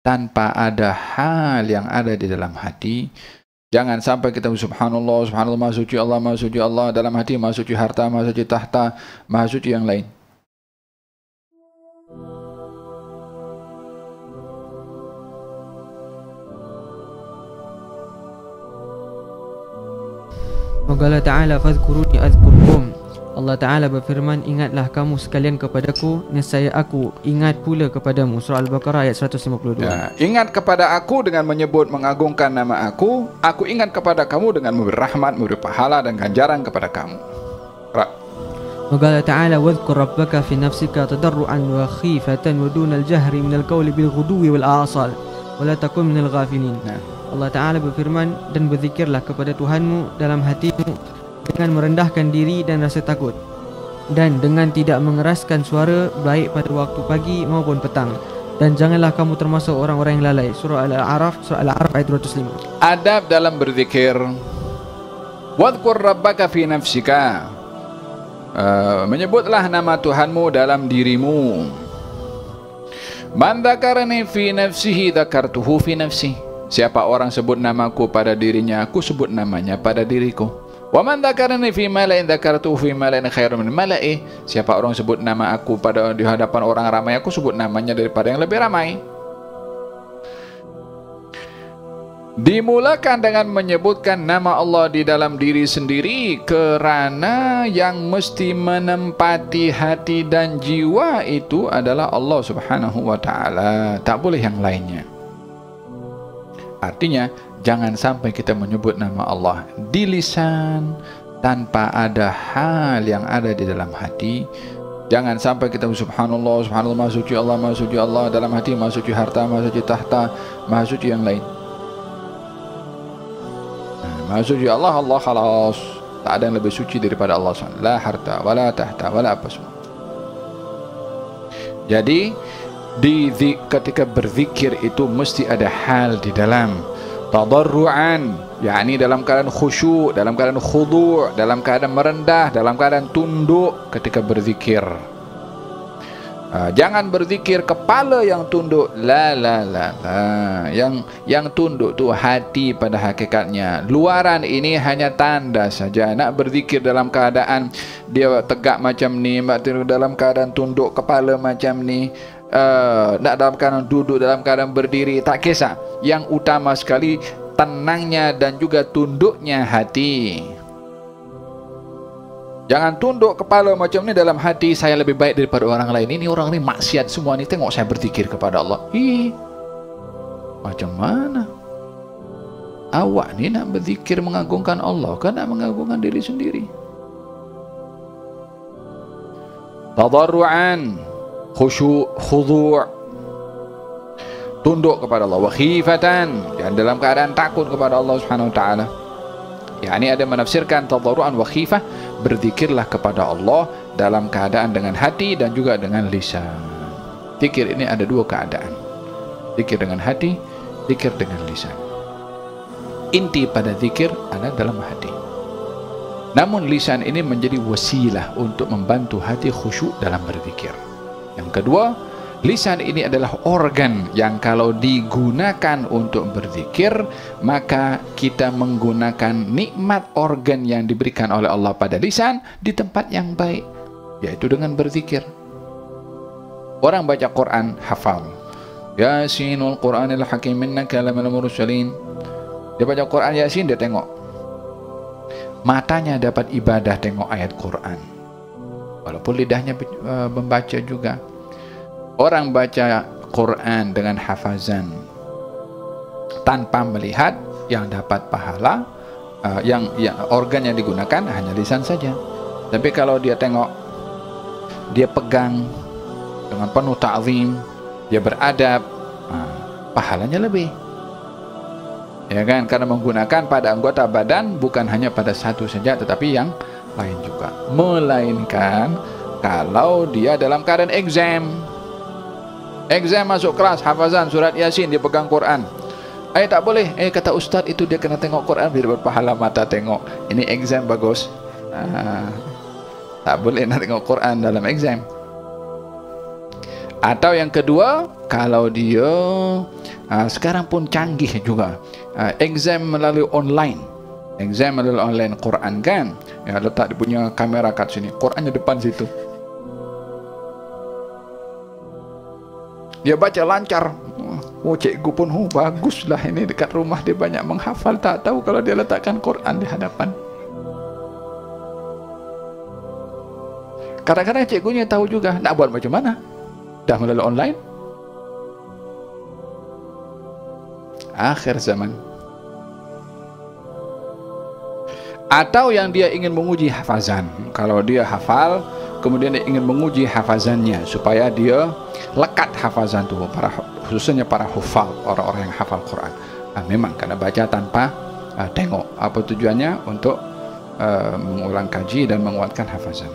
tanpa ada hal yang ada di dalam hati. Jangan sampai kita subhanallah, subhanallah, maha suci Allah, dalam hati maha suci harta, maha suci tahta, maha suci yang lain. Qala ta'ala fadhkuruni adhkurkum. Allah Ta'ala berfirman, ingatlah kamu sekalian kepadaku, nescaya aku ingat pula kepadamu. Surah Al-Baqarah ayat 152. Ya, ingat kepada aku dengan menyebut mengagungkan nama aku ingat kepada kamu dengan memberi rahmat, memberi pahala dan ganjaran kepada kamu. Qala Ta'ala wadhkur rabbaka fi nafsika tadarruan wa khifatan wa dunal jahri minal qawli bil ghuduwi wal asal wa la takun minal ghafilin. Allah Ta'ala berfirman, dan berzikirlah kepada Tuhanmu dalam hatimu dengan merendahkan diri dan rasa takut, dan dengan tidak mengeraskan suara, baik pada waktu pagi maupun petang, dan janganlah kamu termasuk orang-orang yang lalai. Surah Al-A'raf ayat 205. Adab dalam berzikir. Wadhkur rabbaka fi nafsika, menyebutlah nama Tuhanmu dalam dirimu. Man dzakarani fi nafsihi dzakartuhu fi nafsi. Siapa orang sebut namaku pada dirinya, aku sebut namanya pada diriku. Wa man dzakarani fi mala'in dzakartuhu fi mala'in khairum min mala'i. Siapa orang sebut nama aku pada di hadapan orang ramai, aku sebut namanya daripada yang lebih ramai. Dimulakan dengan menyebutkan nama Allah di dalam diri sendiri, kerana yang mesti menempati hati dan jiwa itu adalah Allah Subhanahu wa Ta'ala, tak boleh yang lainnya. Artinya, jangan sampai kita menyebut nama Allah di lisan tanpa ada hal yang ada di dalam hati. Jangan sampai kita subhanallah, subhanallah, maha suci Allah, dalam hati maha suci harta, maha suci tahta, maha suci yang lain. Maha suci Allah, Allah khalas. Tak ada yang lebih suci daripada Allah SWT. La harta, wala tahta, wala apa semua. Jadi ketika berzikir itu mesti ada hal di dalam tadarruan, yakni dalam keadaan khusyuk, dalam keadaan khudu', dalam keadaan merendah, dalam keadaan tunduk ketika berzikir. Jangan berzikir kepala yang tunduk. La. Yang tunduk tu hati pada hakikatnya. Luaran ini hanya tanda saja. Nak berzikir dalam keadaan dia tegak macam ni, dalam keadaan tunduk kepala macam ni, nak dalam keadaan duduk, dalam keadaan berdiri, tak kisah. Yang utama sekali tenangnya dan juga tunduknya hati. Jangan tunduk kepala macam ni dalam hati, saya lebih baik daripada orang lain. Ini orang ni maksiat semua ni, tengok saya berzikir kepada Allah. Macam mana? Awak ni nak berzikir mengagungkan Allah, kan nak mengagungkan diri sendiri. Tadarruan, khusyuk, khudu', tunduk kepada Allah. Wa khifatan, dan dalam keadaan takut kepada Allah Subhanahu wa Ta'ala. Yani ada menafsirkan tadarruan wa khifah, berzikirlah kepada Allah dalam keadaan dengan hati dan juga dengan lisan. Zikir ini ada dua keadaan, zikir dengan hati, zikir dengan lisan. Inti pada zikir ada dalam hati, namun lisan ini menjadi wasilah untuk membantu hati khusyuk dalam berzikir. Yang kedua, lisan ini adalah organ yang kalau digunakan untuk berzikir, maka kita menggunakan nikmat organ yang diberikan oleh Allah pada lisan di tempat yang baik, yaitu dengan berzikir. Orang baca Quran hafal, Yasinul Quranil Hakim innaka laminal mursalin. Dia baca Quran Yasin, dia tengok, matanya dapat ibadah tengok ayat Quran, walaupun lidahnya membaca juga. Orang baca Quran dengan hafazan tanpa melihat, yang dapat pahala, yang organ yang digunakan hanya lisan saja. Tapi kalau dia tengok, dia pegang dengan penuh ta'zim, dia beradab, pahalanya lebih. Ya kan? Karena menggunakan pada anggota badan, bukan hanya pada satu saja, tetapi yang lain juga. Melainkan kalau dia dalam keadaan exam masuk kelas, hafazan surat Yasin, dia pegang Quran. Tak boleh. Kata ustaz, itu dia kena tengok Quran biar berpahala mata tengok. Ini exam bagus. Tak boleh nak tengok Quran dalam exam. Atau yang kedua, kalau dia sekarang pun canggih juga, exam melalui online, Quran kan, ya letak dia punya kamera kat sini, Qurannya depan situ, dia baca lancar. Oh, cikgu pun baguslah ini, dekat rumah dia banyak menghafal, tak tahu kalau dia letakkan Quran di hadapan. Kadang-kadang cikgunya tahu juga, nak buat macam mana, dah melalui online. Akhir zaman. Atau yang dia ingin menguji hafazan, kalau dia hafal kemudian dia ingin menguji hafazannya supaya dia lekat hafazan itu, khususnya para hufal, orang-orang yang hafal Quran. Memang kena baca tanpa tengok. Apa tujuannya? Untuk mengulang kaji dan menguatkan hafazan.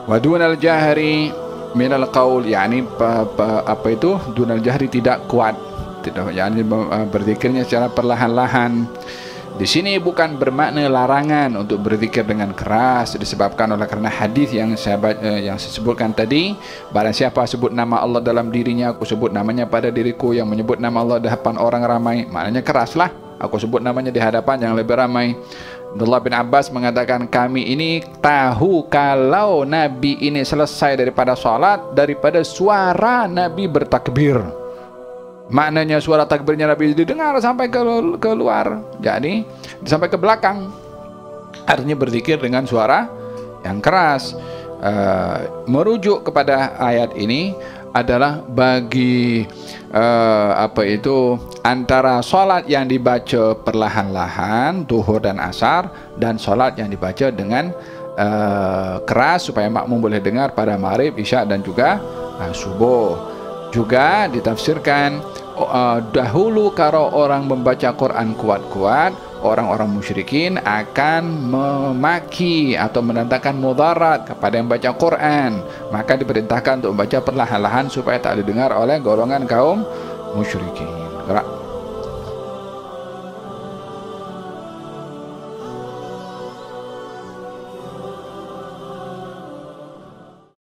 Wa dunal jahri minal qaul, yakni apa itu dunal jahri, tidak kuat, tidak, yakni berzikirnya secara perlahan-lahan. Di sini bukan bermakna larangan untuk berzikir dengan keras, disebabkan oleh karena hadis yang saya sebutkan tadi, barang siapa sebut nama Allah dalam dirinya, aku sebut namanya pada diriku. Yang menyebut nama Allah di hadapan orang ramai, maknanya keraslah, aku sebut namanya di hadapan yang lebih ramai. Abdullah bin Abbas mengatakan, kami ini tahu kalau Nabi ini selesai daripada salat daripada suara Nabi bertakbir. Maknanya suara takbirnya Nabi didengar sampai ke luar, jadi sampai ke belakang. Artinya berzikir dengan suara yang keras. Merujuk kepada ayat ini adalah bagi antara solat yang dibaca perlahan-lahan, duhur dan asar, dan solat yang dibaca dengan keras supaya makmum boleh dengar pada maghrib, isya dan juga subuh. Juga ditafsirkan dahulu kalau orang membaca Quran kuat-kuat, orang-orang musyrikin akan memaki atau mendatangkan mudarat kepada yang baca Quran, maka diperintahkan untuk membaca perlahan-lahan supaya tak didengar oleh golongan kaum musyrikin. Gerak.